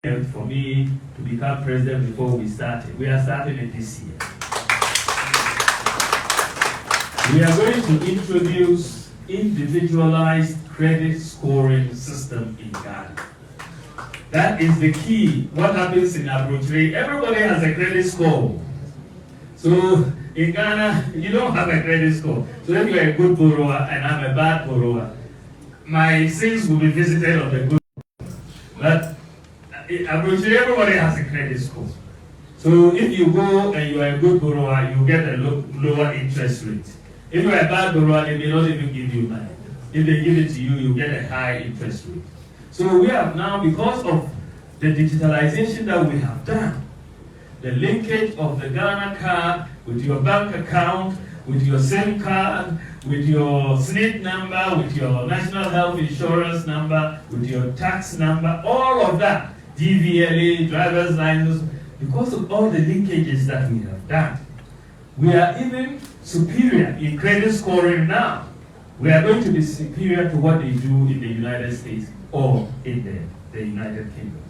for me to become president before we started. We are starting it this year. We are going to introduce individualized credit scoring system in Ghana. That is the key. What happens in Abuja? Everybody has a credit score. So in Ghana, you don't have a credit score. So if you're a good borrower and I'm a bad borrower, my sins will be visited on the good. But Abuja, everybody has a credit score. So if you go and you are a good borrower, you get a lower interest rate. If you are a bad borrower, they may not even give you money. If they give it to you, you get a high interest rate. So we have now, because of the digitalization that we have done, the linkage of the Ghana card with your bank account, with your SIM card, with your SNIT number, with your national health insurance number, with your tax number, all of that, DVLA, driver's license, because of all the linkages that we have done, we are even superior in credit scoring now. We are going to be superior to what they do in the United States or in the United Kingdom.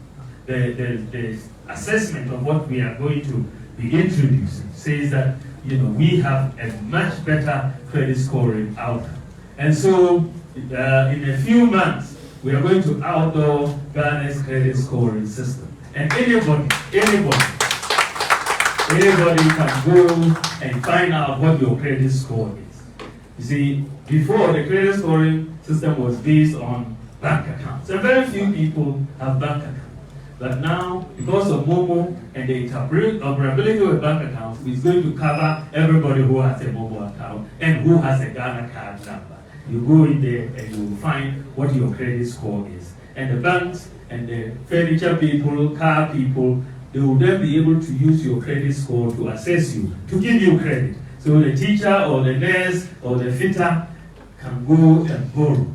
The assessment of what we are going to be introducing says that we have a much better credit scoring outcome. And so in a few months, we are going to outlaw Ghana's credit scoring system. And anybody can go and find out what your credit score is. You see, before the credit scoring system was based on bank accounts. And very few people have bank accounts. But now, because of Momo and the interoperability of bank accounts, it's going to cover everybody who has a Momo account and who has a Ghana card number. You go in there and you will find what your credit score is. And the banks and the furniture people, car people, they will then be able to use your credit score to assess you, to give you credit. So the teacher or the nurse or the fitter can go and borrow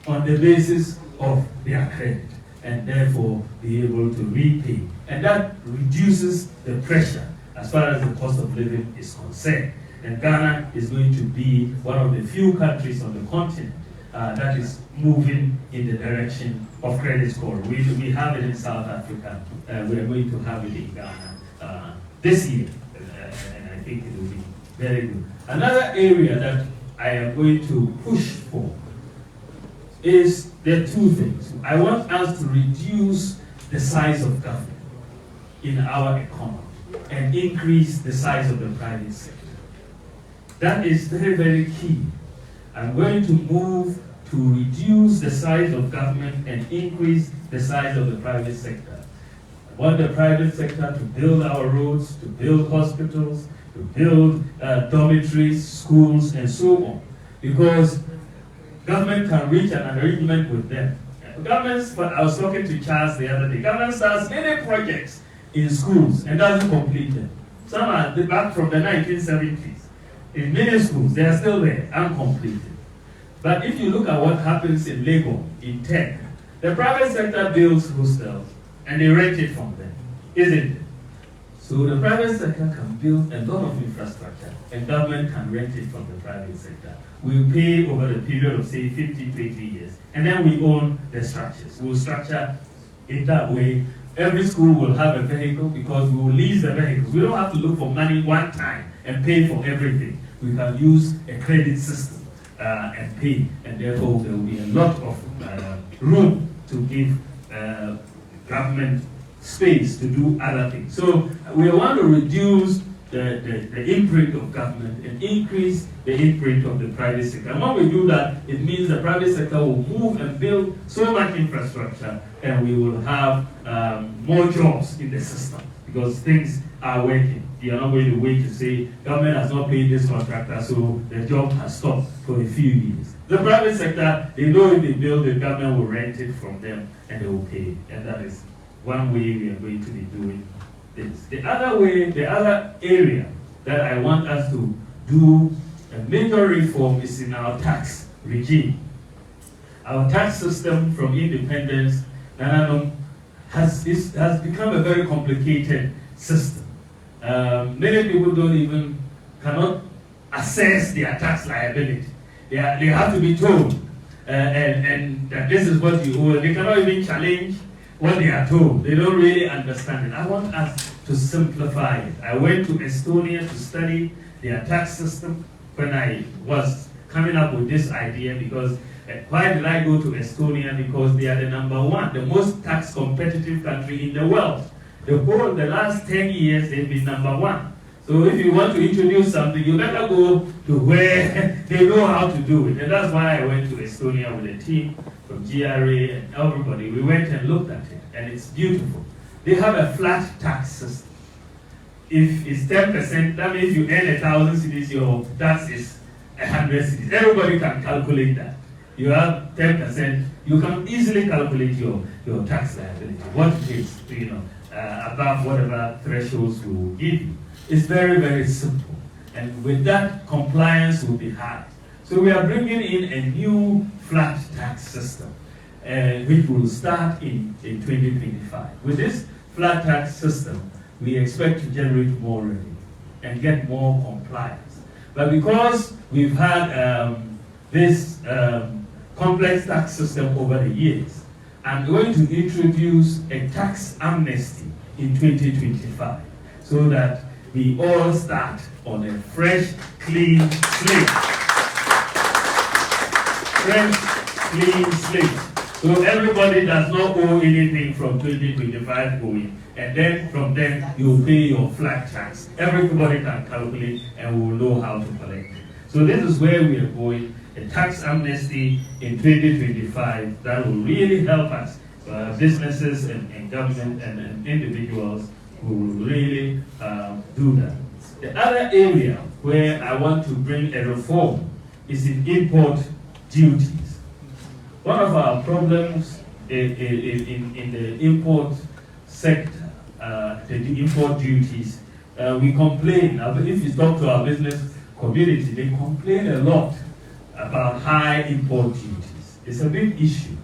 on the basis of their credit and therefore be able to repay. And that reduces the pressure as far as the cost of living is concerned. And Ghana is going to be one of the few countries on the continent that is moving in the direction of credit score. We have it in South Africa. We are going to have it in Ghana this year. And I think it will be very good. Another area that I am going to push for is there are two things. I want us to reduce the size of government in our economy and increase the size of the private sector. That is very, very key. I'm going to move to reduce the size of government and increase the size of the private sector. I want the private sector to build our roads, to build hospitals, to build dormitories, schools, and so on. Because government can reach an arrangement with them. I was talking to Charles the other day. Government starts many projects in schools and doesn't complete them. Some are back from the 1970s. In many schools, they are still there, uncompleted. But if you look at what happens in Lagos, in tech, the private sector builds hostels and they rent it from them, isn't it? So the private sector can build a lot of infrastructure and government can rent it from the private sector. We'll pay over the period of, say, 50, 20 years. And then we own the structures. We'll structure it that way. Every school will have a vehicle because we will lease the vehicles. We don't have to look for money one time and pay for everything. We can use a credit system and pay. And therefore, there will be a lot of room to give government space to do other things. So we want to reduce the imprint of government and increase the imprint of the private sector. And when we do that, it means the private sector will move and build so much infrastructure and we will have more jobs in the system because things are working. You are not going to wait to say, government has not paid this contractor, so the job has stopped for a few years. The private sector, they know if they build, the government will rent it from them and they will pay. And that is one way we are going to be doing this. The other area that I want us to do a major reform is in our tax regime. Our tax system from independence has become a very complicated system. Many people cannot assess their tax liability. They have to be told, and that this is what you owe. They cannot even challenge what they are told. They don't really understand it. I want us to simplify it. I went to Estonia to study their tax system when I was coming up with this idea, because why did I go to Estonia? Because they are the #1, the most tax competitive country in the world. The last 10 years, they've been #1. So if you want to introduce something, you better go to where they know how to do it. And that's why I went to Estonia with a team from GRA and everybody. We went and looked at it, and it's beautiful. They have a flat tax system. If it's 10%, that means you earn 1,000 cedis, your tax is 100 cedis. Everybody can calculate that. You have 10%, you can easily calculate your tax liability, what it is, above whatever thresholds we will give you. It's very, very simple. And with that, compliance will be high. So we are bringing in a new flat tax system, which will start in 2025. With this flat tax system, we expect to generate more revenue and get more compliance. But because we've had this complex tax system over the years, I'm going to introduce a tax amnesty in 2025 so that we all start on a fresh, clean slate. Fresh, clean slate. So everybody does not owe anything from 2025 going. And then from then, you pay your flat tax. Everybody can calculate and will know how to collect it. So this is where we are going. A tax amnesty in 2025 that will really help us, businesses and government and individuals who will really do that. The other area where I want to bring a reform is in import duties. One of our problems in the import sector, the import duties, we complain. If you talk to our business community, they complain a lot about high import duties. It's a big issue.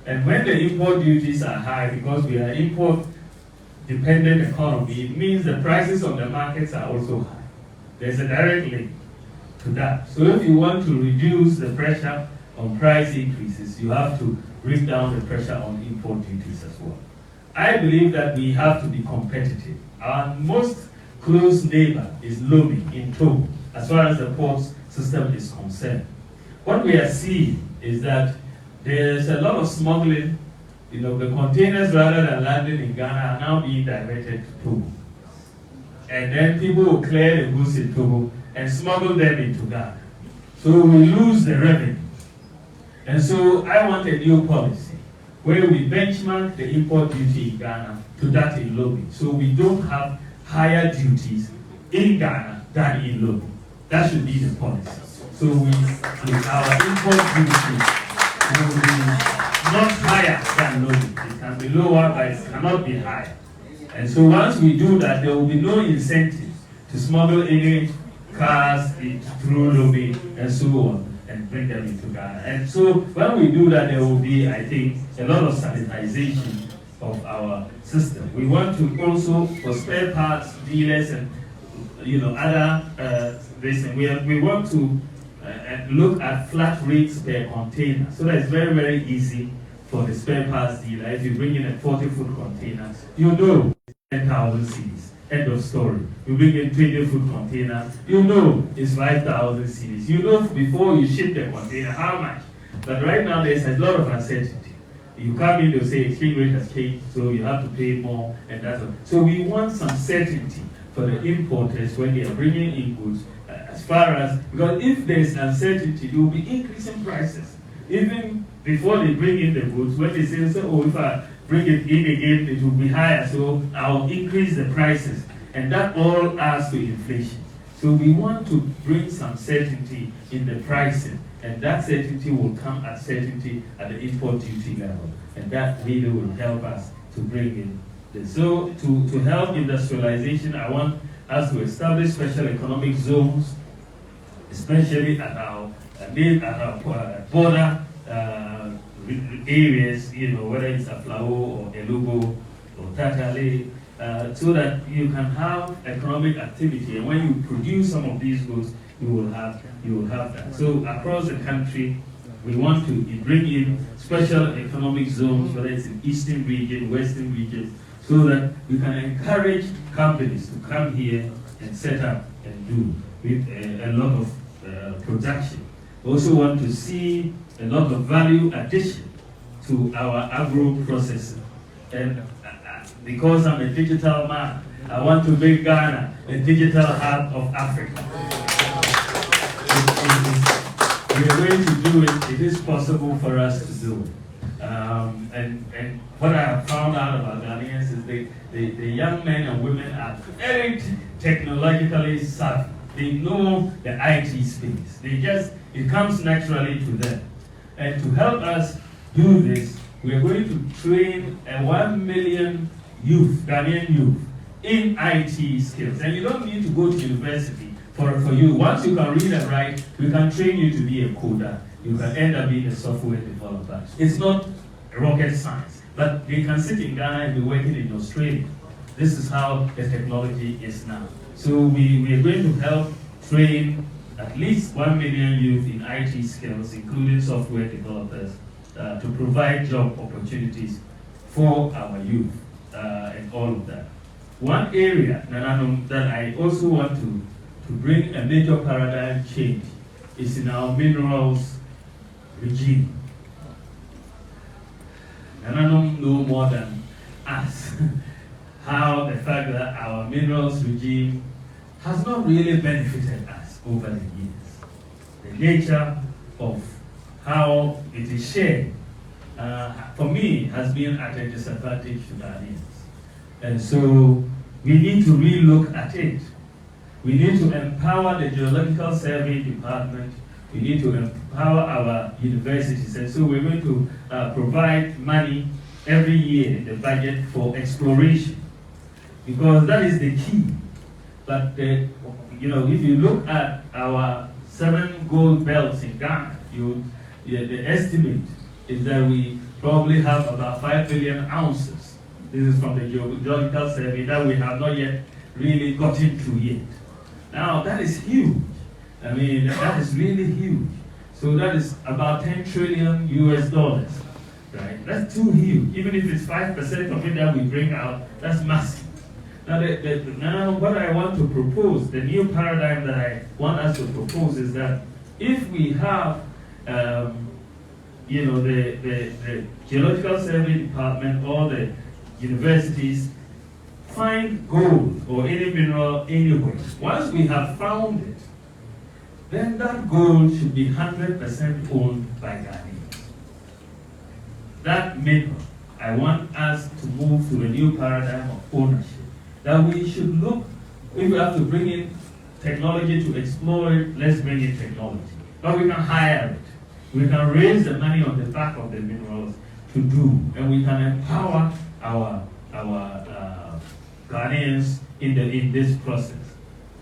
And when the import duties are high, because we are import-dependent economy, it means the prices on the markets are also high. There's a direct link to that. So if you want to reduce the pressure on price increases, you have to bring down the pressure on import duties as well. I believe that we have to be competitive. Our most close neighbor is Lomé in Togo, as far as the port system is concerned. What we are seeing is that there's a lot of smuggling. The containers, rather than landing in Ghana, are now being diverted to Togo. And then people will clear the goods in Togo and smuggle them into Ghana. So we lose the revenue. And so I want a new policy where we benchmark the import duty in Ghana to that in Lomé. So we don't have higher duties in Ghana than in Lomé. That should be the policy. So with our import duty will be not higher than Lomé. It can be lower, but it cannot be higher. And so once we do that, there will be no incentive to smuggle any cars through Lomé and so on and bring them into Ghana. And so when we do that, there will be, I think, a lot of sanitization of our system. We want to also, for spare parts dealers and other reasons, we want to look at flat rates per container. So that it's very, very easy for the spare parts dealer. If you bring in a 40-foot container, 10,000 cedis. End of story. You bring in 20-foot container, it's 5,000 cedis. Before you ship the container how much. But right now there's a lot of uncertainty. You come in, they'll say exchange rate has changed, so you have to pay more, and that's all. So we want some certainty for the importers when they are bringing in goods, as far as, because if there's uncertainty, they will be increasing prices. Even before they bring in the goods, when they say, if I bring it in again, it will be higher, so I'll increase the prices. And that all adds to inflation. So we want to bring some certainty in the pricing, and that certainty will come at certainty at the import duty level. And that really will help us to bring in this. So to help industrialization, I want us to establish special economic zones, especially at our border areas, whether it's Aflao or Elugo or Tatale, so that you can have economic activity. And when you produce some of these goods, you will have that. So across the country, We want to bring in special economic zones, whether it's in eastern region, western regions, so that we can encourage companies to come here and set up and do with a lot of production. We also want to see a lot of value addition to our agro-processing. And because I'm a digital man, I want to make Ghana a digital hub of Africa. We are going to do it. It is possible for us to do it. And what I have found out about Ghanaians is the young men and women are very technologically savvy. They know the IT space. It comes naturally to them. And to help us do this, we are going to train 1 million youth, Ghanaian youth, in IT skills. And you don't need to go to university for you. Once you can read and write, we can train you to be a coder. You can end up being a software developer. It's not rocket science, but they can sit in Ghana and be working in Australia. This is how the technology is now. So we are going to help train at least 1 million youth in IT skills, including software developers, to provide job opportunities for our youth and all of that. One area that I also want to bring a major paradigm change is in our minerals regime. And I don't know more than us how the fact that our minerals regime has not really benefited us over the years. The nature of how it is shared, for me, has been at a disadvantage to Ghanaians. And so we need to relook at it. We need to empower the Geological Survey Department. We need to empower our universities. And so we're going to provide money every year in the budget for exploration, because that is the key. But if you look at our 7 gold belts in Ghana, the estimate is that we probably have about 5 billion ounces. This is from the Geological Survey that we have not yet really gotten to yet. Now, that is huge. I mean, that is really huge. So that is about 10 trillion US dollars, right? That's too huge. Even if it's 5% of it that we bring out, that's massive. Now, now what I want to propose, the new paradigm that I want us to propose is that if we have, the Geological Survey Department or the universities find gold or any mineral anywhere. Once we have found it, then that gold should be 100% owned by Ghanaians. That mineral, I want us to move to a new paradigm of ownership. That we should look, if we have to bring in technology to explore it, let's bring in technology. But we can hire it. We can raise the money on the back of the minerals to do, and we can empower our Ghanaians in this process.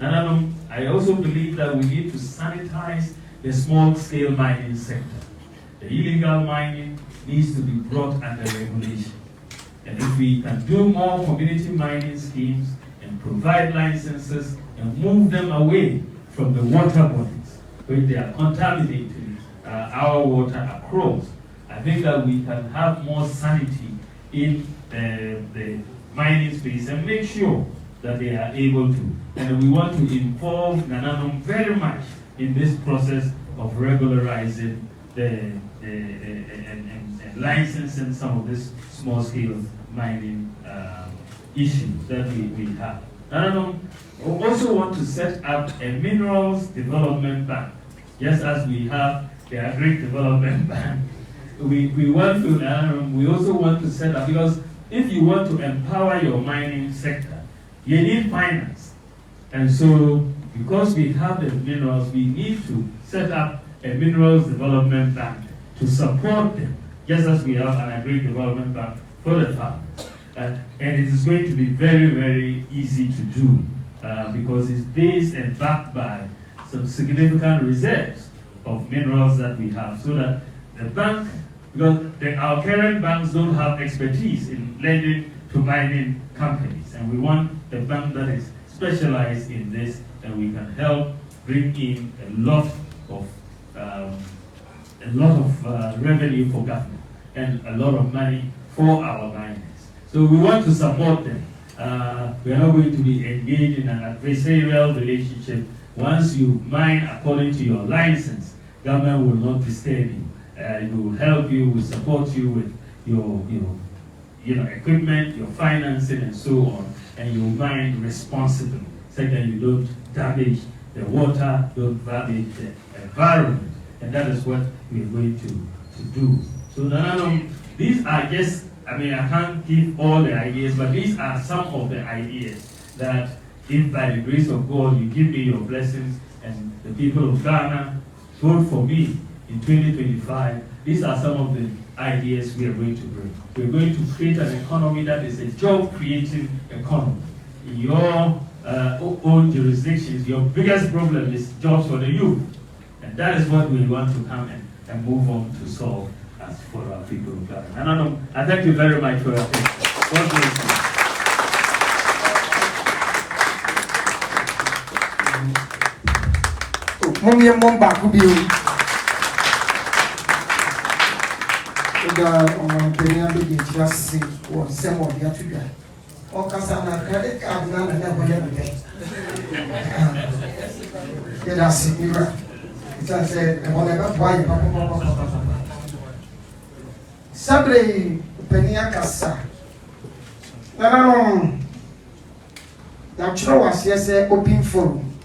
And I also believe that we need to sanitize the small-scale mining sector. The illegal mining needs to be brought under regulation. And if we can do more community mining schemes and provide licenses and move them away from the water bodies, where they are contaminating our water across, I think that we can have more sanity in the mining space and make sure that they are able to. And we want to involve Nananum very much in this process of regularizing and licensing some of this small-scale mining issues that we have. Nananum also want to set up a minerals development bank, just as we have the Agri Development Bank. We also want to set up, because if you want to empower your mining sector, you need finance. And so, because we have the minerals, we need to set up a minerals development bank to support them, just as we have an Agri Development Bank for the farmers. And it is going to be very, very easy to do, because it's based and backed by some significant reserves of minerals that we have, so that the bank, because our current banks don't have expertise in lending to mining companies, and we want a bank that is specialized in this, and we can help bring in a lot of a lot of revenue for government and a lot of money for our miners. So we want to support them. We are not going to be engaged in an adversarial relationship. Once you mine according to your license, government will not disturb you. It will help you, will support you with your equipment, your financing, and so on, and you mine responsibly. Second, you don't damage the water, don't damage the environment, and that is what we are going to do. So these are just, I can't give all the ideas, but these are some of the ideas that, if by the grace of God you give me your blessings and the people of Ghana vote for me in 2025, these are some of the ideas we are going to bring. We're going to create an economy that is a job-creating economy. In your own jurisdictions, your biggest problem is jobs for the youth. And that is what we want to come and move on to solve as for our people of Ghana. And I thank you very much for your attention. God bless you. Credit card Sabre Penia Cassa. No. Now, was yes, open forum.